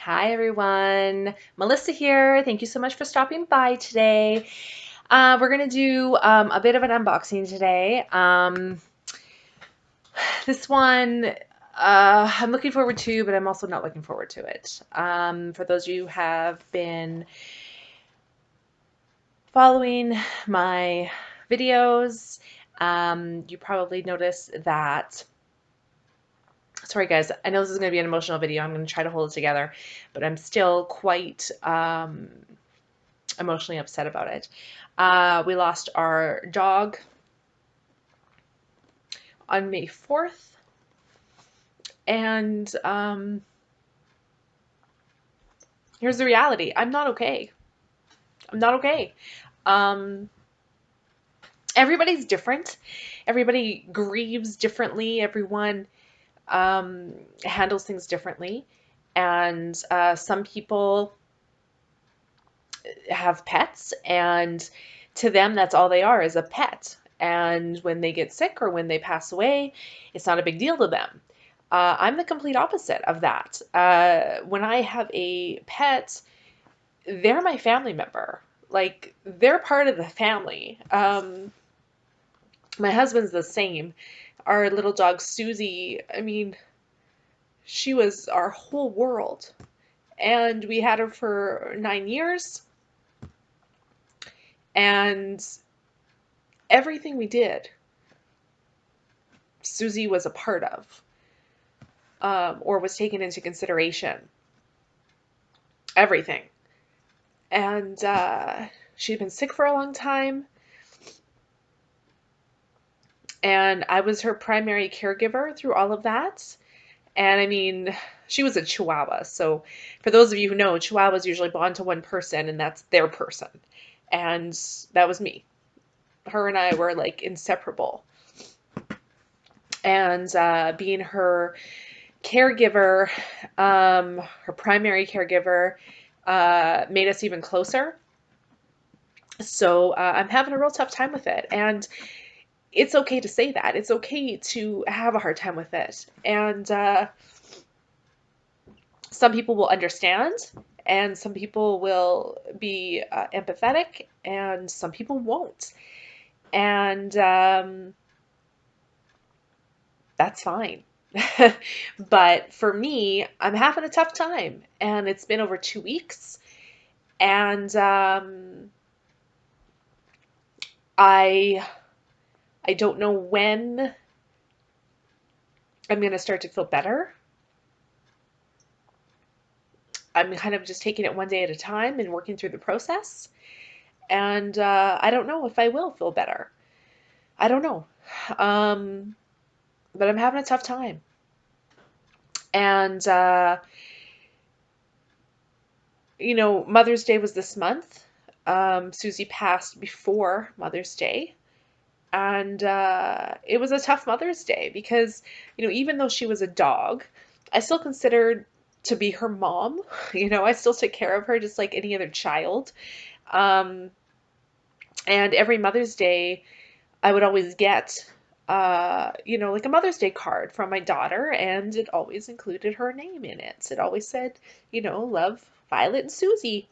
Hi everyone, Melissa here. Thank you so much for stopping by today. We're gonna do a bit of an unboxing today. This one I'm looking forward to, but I'm also not looking forward to it. For those of you who have been following my videos, you probably noticed that. Sorry guys, I know this is going to be an emotional video. I'm going to try to hold it together, but I'm still quite emotionally upset about it. We lost our dog on May 4th, and here's the reality. I'm not okay. I'm not okay. Um, Everybody's different. Everybody grieves differently. Everyone handles things differently. And some people have pets, and to them, that's all they are, is a pet. And when they get sick or when they pass away, it's not a big deal to them. I'm the complete opposite of that. When I have a pet, they're my family member. Like, they're part of the family. My husband's the same. Our little dog, Suzie, I mean, she was our whole world. And we had her for 9 years. And everything we did, Suzie was a part of, or was taken into consideration. Everything. And she'd been sick for a long time. And I was her primary caregiver through all of that. And I mean, she was a Chihuahua. So for those of you who know, Chihuahuas usually bond to one person, and that's their person. And that was me. Her and I were like inseparable. And being her caregiver, her primary caregiver, made us even closer. So I'm having a real tough time with it. And it's okay to say that. It's okay to have a hard time with it. And some people will understand, and some people will be empathetic, and some people won't. And that's fine. But for me, I'm having a tough time, and it's been over 2 weeks, and I don't know when I'm going to start to feel better. I'm kind of just taking it one day at a time and working through the process. And I don't know if I will feel better. I don't know. Um, but I'm having a tough time. And, Mother's Day was this month. Suzie passed before Mother's Day. And it was a tough Mother's Day because, even though she was a dog, I still considered to be her mom. I still took care of her just like any other child. Um, and every Mother's Day, I would always get, like a Mother's Day card from my daughter, and it always included her name in it. It always said, love, Violet and Suzie.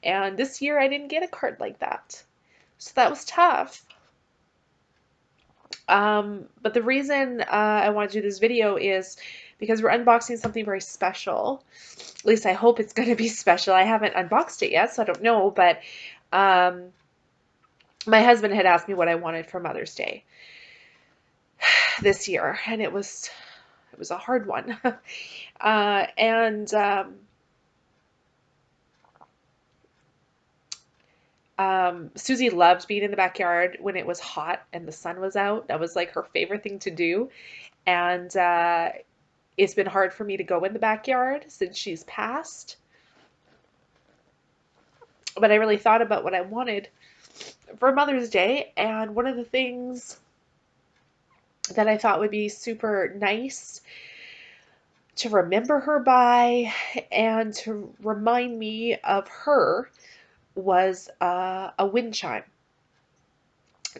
And this year I didn't get a card like that. So that was tough. But the reason I want to do this video is because we're unboxing something very special. At least I hope it's going to be special. I haven't unboxed it yet, so I don't know. But um, my husband had asked me what I wanted for Mother's Day this year, and it was a hard one. And Suzie loved being in the backyard when it was hot and the sun was out. That was like her favorite thing to do. And it's been hard for me to go in the backyard since she's passed. But I really thought about what I wanted for Mother's Day, and one of the things that I thought would be super nice to remember her by and to remind me of her was a wind chime.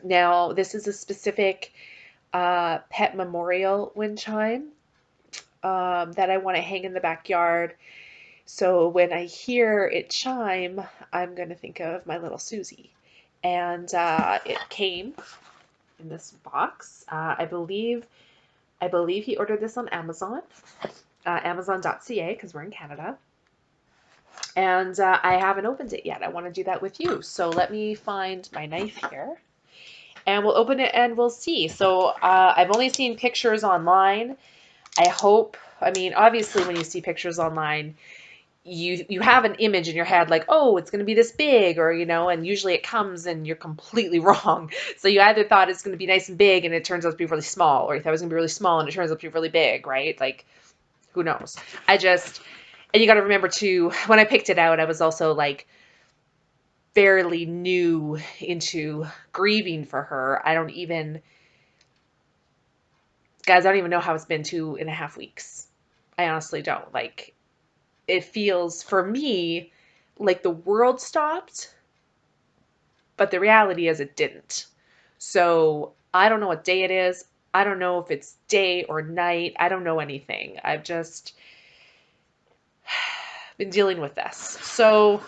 Now, this is a specific pet memorial wind chime that I want to hang in the backyard So when I hear it chime, I'm going to think of my little Suzie. And it came in this box. I believe he ordered this on Amazon, Amazon.ca, because we're in Canada. And I haven't opened it yet. I want to do that with you. So let me find my knife here. And we'll open it and we'll see. So I've only seen pictures online. I mean, obviously when you see pictures online, you have an image in your head like, oh, it's going to be this big, or, and usually it comes and you're completely wrong. So you either thought it's going to be nice and big and it turns out to be really small, or you thought it was going to be really small and it turns out to be really big, right? Like, who knows? And you got to remember too, when I picked it out, I was also like fairly new into grieving for her. Guys, I don't even know how it's been 2.5 weeks. I honestly don't. Like, it feels for me like the world stopped, but the reality is it didn't. So I don't know what day it is. I don't know if it's day or night. I don't know anything. I've just been dealing with this. So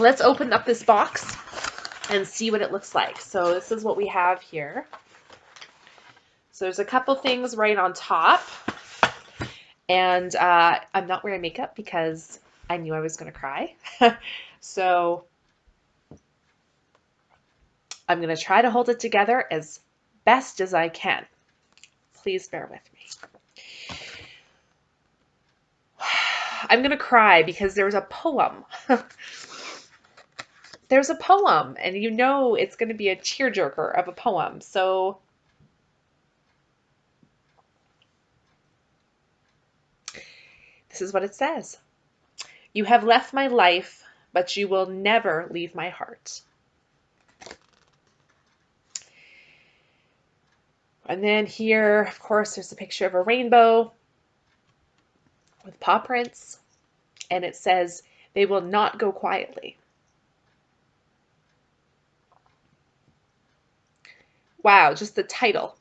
let's open up this box and see what it looks like. So this is what we have here. So there's a couple things right on top. And I'm not wearing makeup because I knew I was going to cry. So I'm going to try to hold it together as best as I can. Please bear with me. I'm going to cry because there's a poem. There's a poem, and it's going to be a tearjerker of a poem. So this is what it says. You have left my life, but you will never leave my heart. And then here, of course, there's a picture of a rainbow with paw prints, and it says, they will not go quietly. Wow, just the title.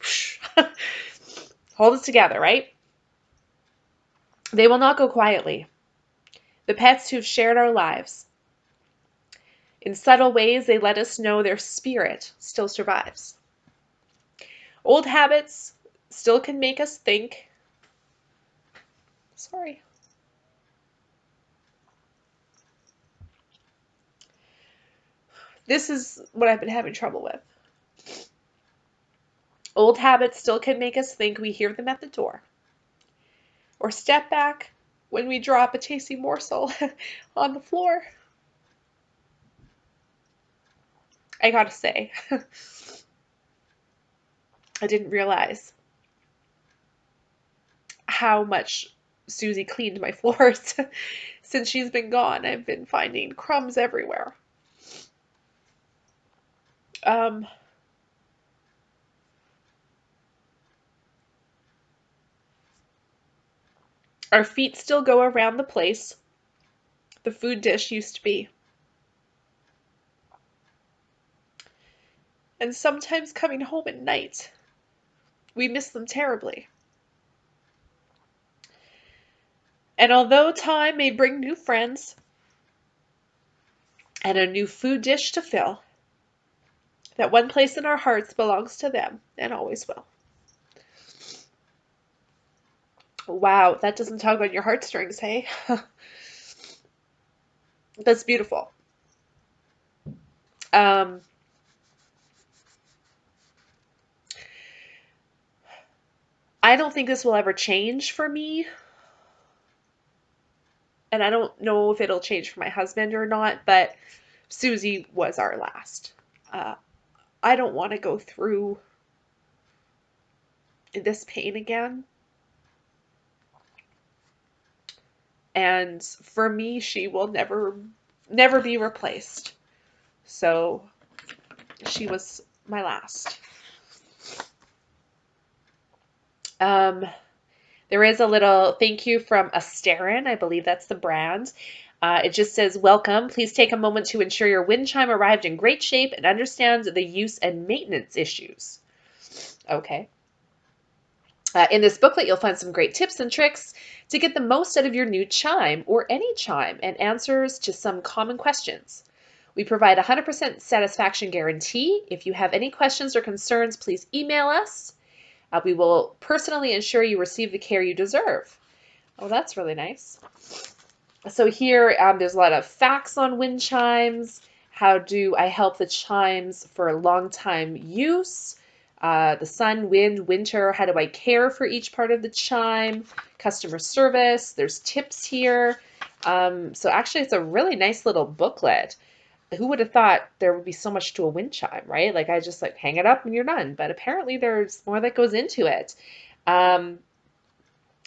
Hold it together, right? They will not go quietly. The pets who've shared our lives. In subtle ways, they let us know their spirit still survives. Old habits still can make us think. Sorry. This is what I've been having trouble with. Old habits still can make us think we hear them at the door. Or step back when we drop a tasty morsel on the floor. I gotta say, I didn't realize how much Suzie cleaned my floors. Since she's been gone, I've been finding crumbs everywhere. Our feet still go around the place the food dish used to be. And sometimes coming home at night, we miss them terribly. And although time may bring new friends and a new food dish to fill, that one place in our hearts belongs to them and always will. Wow, that doesn't tug on your heartstrings, hey? That's beautiful. I don't think this will ever change for me. And I don't know if it'll change for my husband or not, but Suzie was our last. I don't want to go through this pain again. And for me, she will never be replaced. So she was my last. There is a little thank you from Asterin. I believe that's the brand. It just says, welcome. Please take a moment to ensure your wind chime arrived in great shape and understands the use and maintenance issues. Okay. In this booklet, you'll find some great tips and tricks to get the most out of your new chime or any chime and answers to some common questions. We provide a 100% satisfaction guarantee. If you have any questions or concerns, please email us. We will personally ensure you receive the care you deserve. Oh, that's really nice. So here, there's a lot of facts on wind chimes. How do I help the chimes for long time use? The sun, wind, winter. How do I care for each part of the chime? Customer service. There's tips here. So actually, it's a really nice little booklet. Who would have thought there would be so much to a wind chime, right? Like I just like hang it up and you're done. But apparently there's more that goes into it.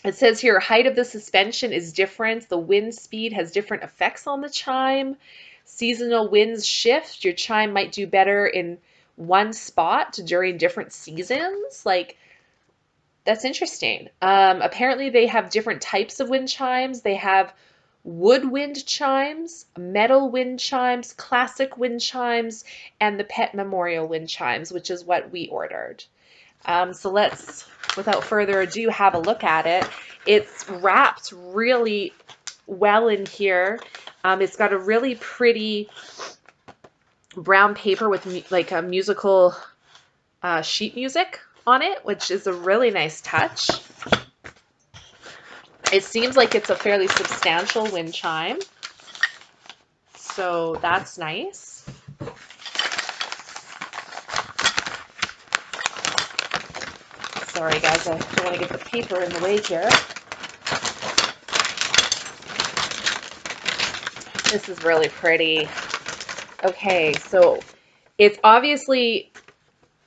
It says here, height of the suspension is different. The wind speed has different effects on the chime. Seasonal winds shift. Your chime might do better in one spot during different seasons. Like, that's interesting. Apparently they have different types of wind chimes. They have wood wind chimes, metal wind chimes, classic wind chimes, and the pet memorial wind chimes, which is what we ordered. So let's, without further ado, have a look at it. It's wrapped really well in here. It's got a really pretty brown paper with like a musical sheet music on it, which is a really nice touch. It seems like it's a fairly substantial wind chime, so that's nice. Sorry guys, I don't want to get the paper in the way here. This is really pretty. Okay, so it's obviously,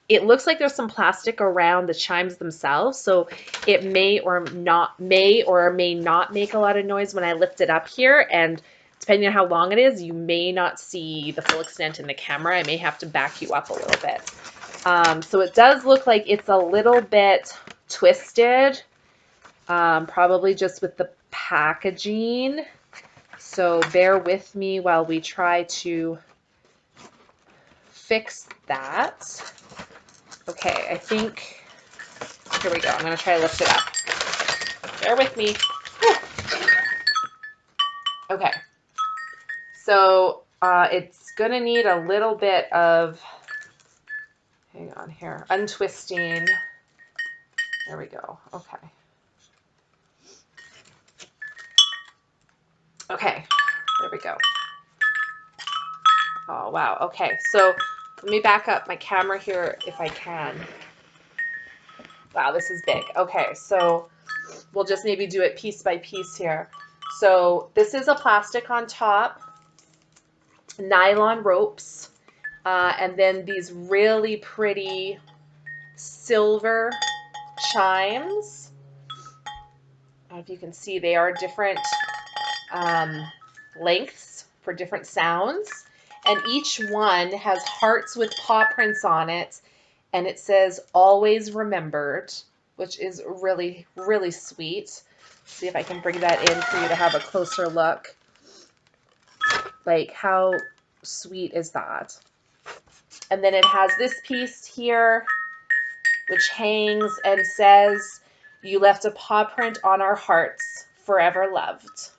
it looks like there's some plastic around the chimes themselves, so it may or may not make a lot of noise when I lift it up here, and depending on how long it is, you may not see the full extent in the camera. I may have to back you up a little bit. So it does look like it's a little bit twisted, probably just with the packaging. So bear with me while we try to fix that. Okay, I think, here we go. I'm going to try to lift it up. Bear with me. Okay, so it's going to need a little bit of, hang on here, untwisting. There we go. Okay. Okay, there we go. Oh, wow. Okay, so let me back up my camera here if I can. Wow, this is big. Okay, so we'll just maybe do it piece by piece here. So this is a plastic on top, nylon ropes, and then these really pretty silver chimes. I don't know if you can see, they are different lengths for different sounds. And each one has hearts with paw prints on it. And it says, always remembered, which is really, really sweet. Let's see if I can bring that in for you to have a closer look. Like, how sweet is that? And then it has this piece here, which hangs and says, you left a paw print on our hearts, forever loved.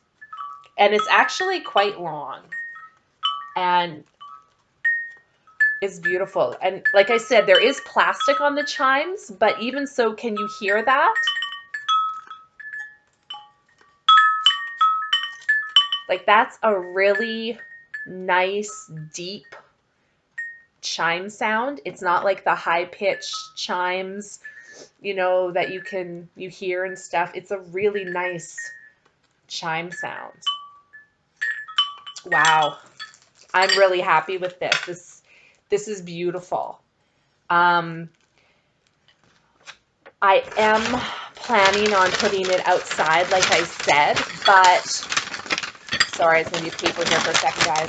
And it's actually quite long. And it's beautiful. And like I said, there is plastic on the chimes, but even so, can you hear that? Like, that's a really nice, deep chime sound. It's not like the high-pitched chimes, you know, that you hear and stuff. It's a really nice chime sound. Wow. I'm really happy with this. This is beautiful. I am planning on putting it outside, like I said, but sorry, it's going to be paper here for a second, guys.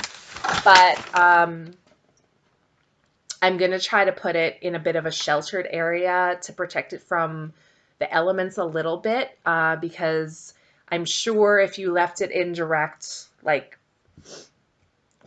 But I'm going to try to put it in a bit of a sheltered area to protect it from the elements a little bit, because I'm sure if you left it in direct, like,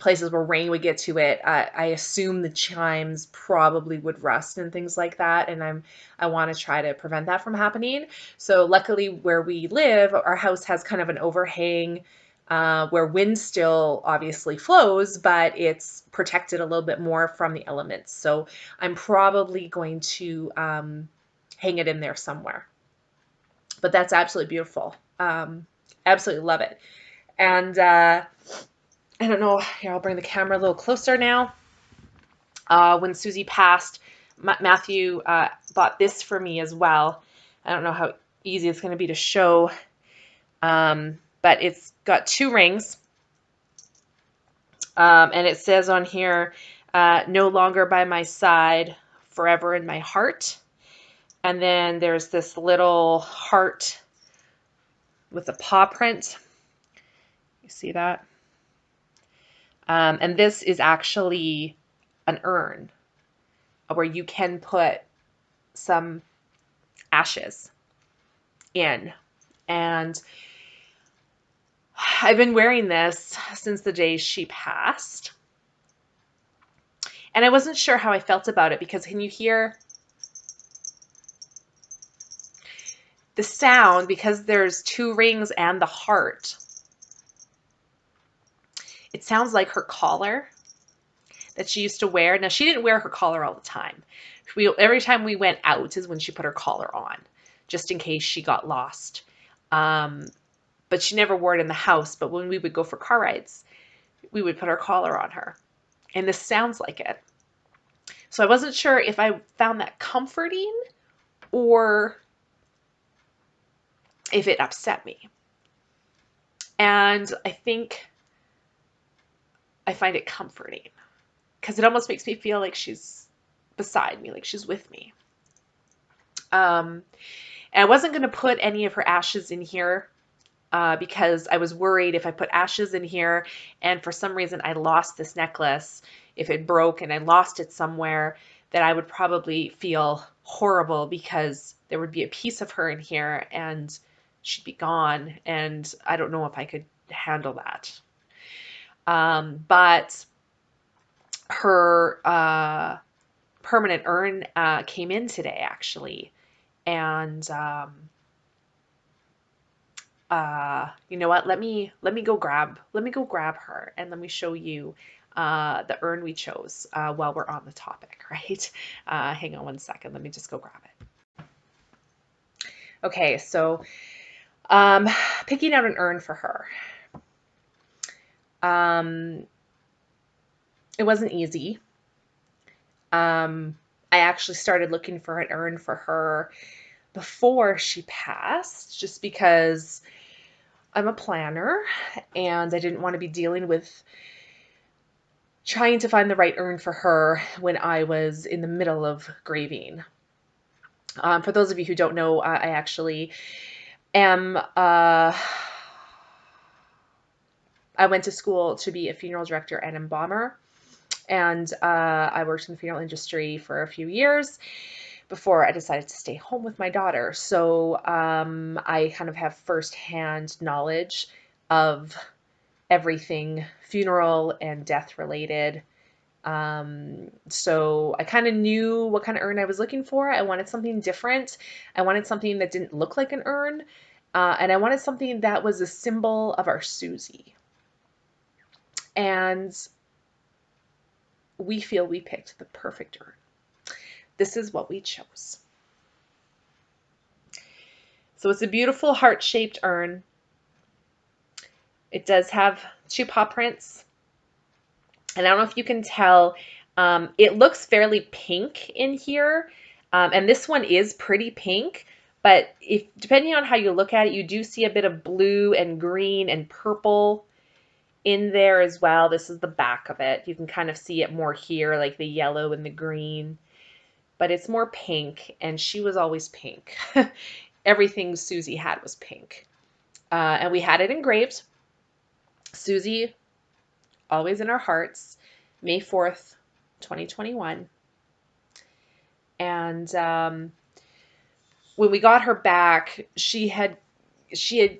places where rain would get to it, I assume the chimes probably would rust and things like that, and I want to try to prevent that from happening. So luckily where we live, our house has kind of an overhang where wind still obviously flows, but it's protected a little bit more from the elements. So I'm probably going to hang it in there somewhere. But that's absolutely beautiful. Absolutely love it. And I don't know, here, I'll bring the camera a little closer now. When Suzie passed, Matthew bought this for me as well. I don't know how easy it's going to be to show, but it's got 2 rings. And it says on here, no longer by my side, forever in my heart. And then there's this little heart with a paw print. You see that? And this is actually an urn where you can put some ashes in. And I've been wearing this since the day she passed. And I wasn't sure how I felt about it, because can you hear the sound? Because there's 2 rings and the heart, it sounds like her collar that she used to wear. Now, she didn't wear her collar all the time. Every time we went out is when she put her collar on, just in case she got lost. But she never wore it in the house. But when we would go for car rides, we would put our collar on her. And this sounds like it. So I wasn't sure if I found that comforting or if it upset me. And I think I find it comforting, because it almost makes me feel like she's beside me, like she's with me. And I wasn't going to put any of her ashes in here because I was worried if I put ashes in here and for some reason I lost this necklace, if it broke and I lost it somewhere, that I would probably feel horrible, because there would be a piece of her in here and she'd be gone, and I don't know if I could handle that. But her permanent urn came in today, actually, and you know what? Let me go grab her, and let me show you the urn we chose while we're on the topic, right? Hang on one second. Let me just go grab it. Okay, so picking out an urn for her. It wasn't easy. I actually started looking for an urn for her before she passed, just because I'm a planner and I didn't want to be dealing with trying to find the right urn for her when I was in the middle of grieving. For those of you who don't know, I actually am, I went to school to be a funeral director and embalmer, and I worked in the funeral industry for a few years before I decided to stay home with my daughter. So I kind of have firsthand knowledge of everything funeral and death related. So I kind of knew what kind of urn I was looking for. I wanted something different. I wanted something that didn't look like an urn. And I wanted something that was a symbol of our Suzie. And we feel we picked the perfect urn. This is what we chose. So it's a beautiful heart-shaped urn. It does have 2 paw prints. And I don't know if you can tell, it looks fairly pink in here. And this one is pretty pink, but depending on how you look at it, you do see a bit of blue and green and purple in there as well. This is the back of it. You can kind of see it more here, like the yellow and the green, but it's more pink, and she was always pink. Everything Suzie had was pink. And we had it engraved. Suzie, always in our hearts, May 4th, 2021. And when we got her back, she had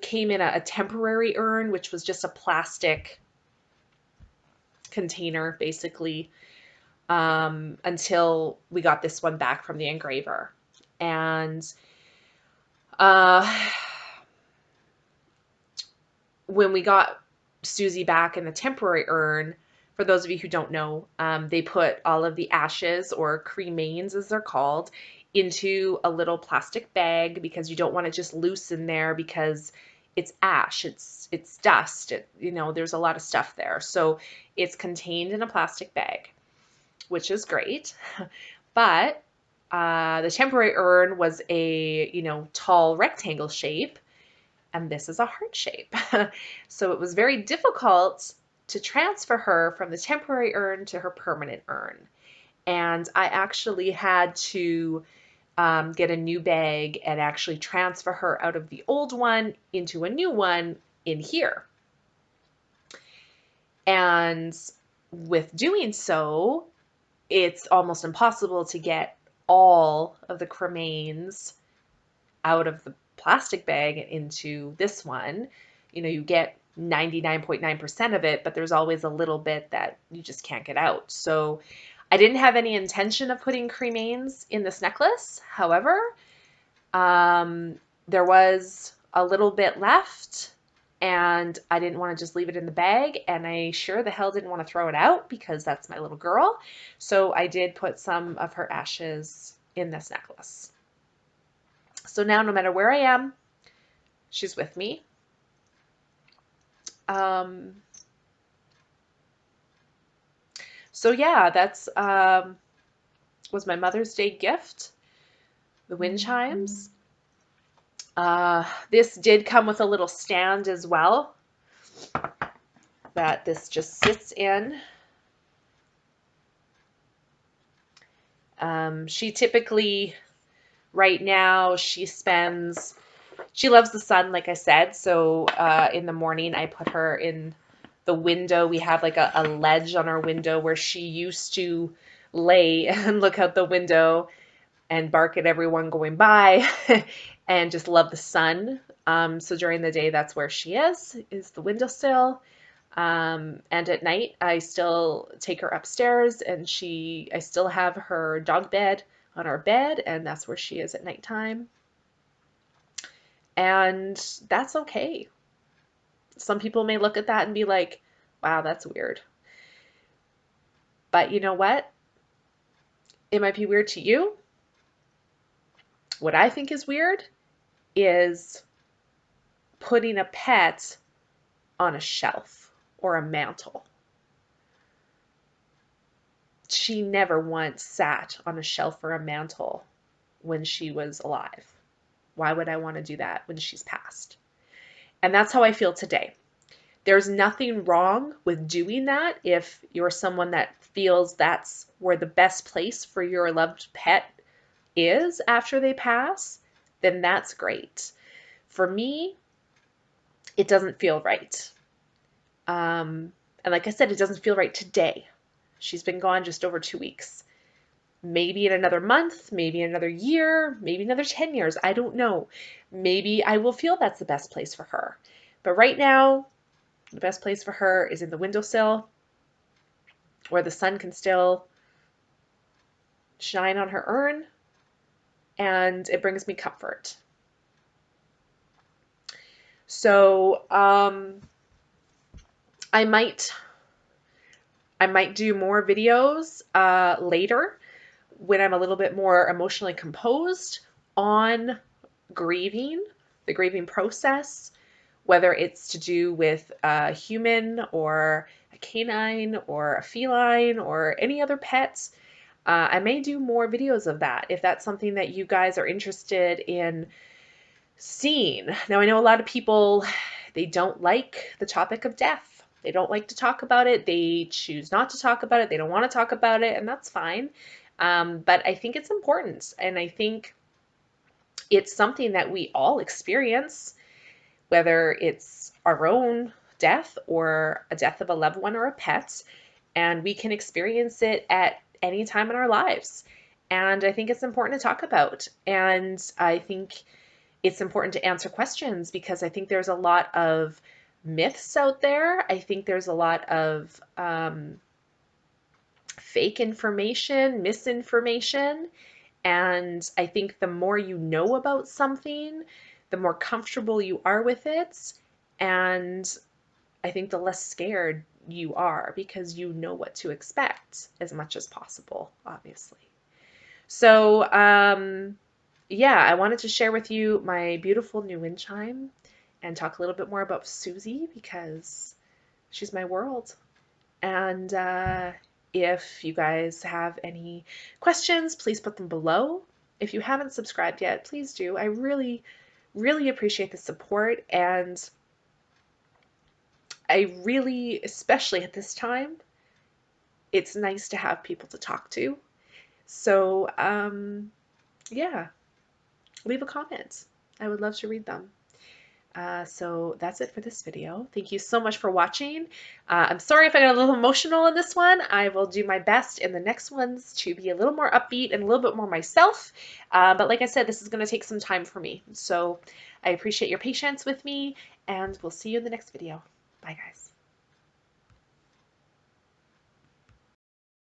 came in a temporary urn, which was just a plastic container, basically, until we got this one back from the engraver. And uh, when we got Suzie back in the temporary urn, for those of you who don't know, they put all of the ashes, or cremains as they're called, into a little plastic bag because you don't want it just loose in there because it's ash, it's dust, there's a lot of stuff there. So it's contained in a plastic bag, which is great. But the temporary urn was a, tall rectangle shape, and this is a heart shape. So it was very difficult to transfer her from the temporary urn to her permanent urn. And I actually had to get a new bag and actually transfer her out of the old one into a new one in here. And with doing so, it's almost impossible to get all of the cremains out of the plastic bag into this one. You get 99.9% of it, but there's always a little bit that you just can't get out. So I didn't have any intention of putting cremains in this necklace. However, there was a little bit left, and I didn't want to just leave it in the bag, and I sure the hell didn't want to throw it out because that's my little girl. So I did put some of her ashes in this necklace. So now, no matter where I am, she's with me. So yeah, that's was my Mother's Day gift, the wind chimes. This did come with a little stand as well that this just sits in. She typically, right now, she loves the sun, like I said. So in the morning, I put her in the window. We have like a ledge on our window where she used to lay and look out the window and bark at everyone going by and just love the sun. So during the day, that's where she is the windowsill. And at night, I still take her upstairs, and I still have her dog bed on our bed, and that's where she is at nighttime. And that's okay. Some people may look at that and be like, wow, that's weird. But you know what? It might be weird to you. What I think is weird is putting a pet on a shelf or a mantle. She never once sat on a shelf or a mantle when she was alive. Why would I want to do that when she's passed? And that's how I feel today. There's nothing wrong with doing that if you're someone that feels that's where the best place for your loved pet is after they pass, then that's great. For me, it doesn't feel right. And like I said, it doesn't feel right today. She's been gone just over 2 weeks. Maybe in another month, maybe another year, maybe another 10 years. I don't know. Maybe I will feel that's the best place for her. But right now, the best place for her is in the windowsill where the sun can still shine on her urn, and it brings me comfort. So I might do more videos later when I'm a little bit more emotionally composed on grieving, the grieving process, whether it's to do with a human or a canine or a feline or any other pets. I may do more videos of that if that's something that you guys are interested in seeing. Now, I know a lot of people, they don't like the topic of death. They don't like to talk about it. They choose not to talk about it. They don't want to talk about it, and that's fine. But I think it's important, and I think it's something that we all experience, whether it's our own death or a death of a loved one or a pet, and we can experience it at any time in our lives. And I think it's important to talk about. And I think it's important to answer questions because I think there's a lot of myths out there. I think there's a lot of fake information, misinformation. And I think the more you know about something, the more comfortable you are with it. And I think the less scared you are because you know what to expect as much as possible, obviously. So, yeah, I wanted to share with you my beautiful new wind chime and talk a little bit more about Suzie because she's my world. And if you guys have any questions, please put them below. If you haven't subscribed yet, please do. I really, really appreciate the support. And I really, especially at this time, it's nice to have people to talk to. So, yeah, leave a comment. I would love to read them. So that's it for this video. Thank you so much for watching. I'm sorry if I got a little emotional in this one. I will do my best in the next ones to be a little more upbeat and a little bit more myself. But like I said, this is going to take some time for me. So I appreciate your patience with me, and we'll see you in the next video. Bye, guys.